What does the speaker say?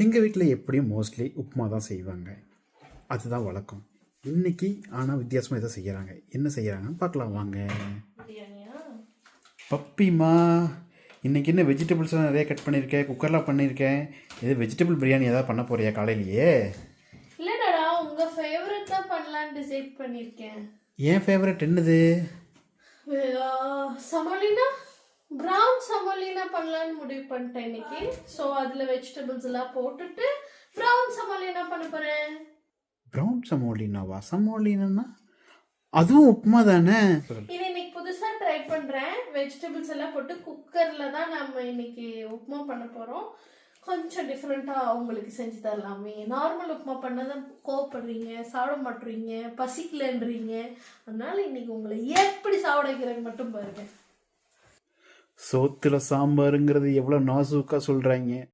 எங்கள் வீட்டில் எப்படியும் மோஸ்ட்லி உப்புமா தான் செய்வாங்க. அதுதான் வழக்கம். இன்னைக்கு ஆனால் வித்தியாசமாக எதோ செய்கிறாங்க. என்ன செய்கிறாங்கன்னு பார்க்கலாம் வாங்க. பிரியாணியா? பப்பிமா, இன்னைக்கு என்ன வெஜிடபிள்ஸ்லாம் நிறைய கட் பண்ணியிருக்கேன், குக்கர்லாம் பண்ணியிருக்கேன். இது வெஜிடபிள் பிரியாணி ஏதாவது பண்ண போறியா காலையிலேயே? இல்லடா, உங்க ஃபேவரட் தான் பண்ணலாம்னு டிசைட் பண்ணிருக்கேன். ஏன் ஃபேவரட் என்னது? சமோலினா, ப்ரௌன் சமோலினா பண்ணலாம்னு முடிவு பண்ணிட்டேன் இன்னைக்கு. ஸோ அதில் வெஜிடபிள்ஸ் எல்லாம் போட்டுட்டு ப்ரௌன் சமோலினா பண்ண போகிறேன். ப்ரௌன் சமோலினாவா? சமோலினா அதுவும் உப்புமா தானே? இது இன்னைக்கு புதுசாக ட்ரை பண்ணுறேன். வெஜிடபிள்ஸ் எல்லாம் போட்டு குக்கரில் தான் நம்ம இன்னைக்கு உப்புமா பண்ண போகிறோம். கொஞ்சம் டிஃப்ரெண்ட்டாக உங்களுக்கு செஞ்சு தரலாமே. நார்மல் உப்புமா பண்ணதான் கோவப்படுறீங்க, சாப்பிட மாட்டுறீங்க, பசிக்கலன்றீங்க. அதனால இன்னைக்கு உங்களை எப்படி சாப்பிட வைக்கிறேன்னு மட்டும் பாருங்க. சோத்துல சாம்பாருங்கிறது எவ்வளோ நாசூக்காக சொல்கிறாங்க.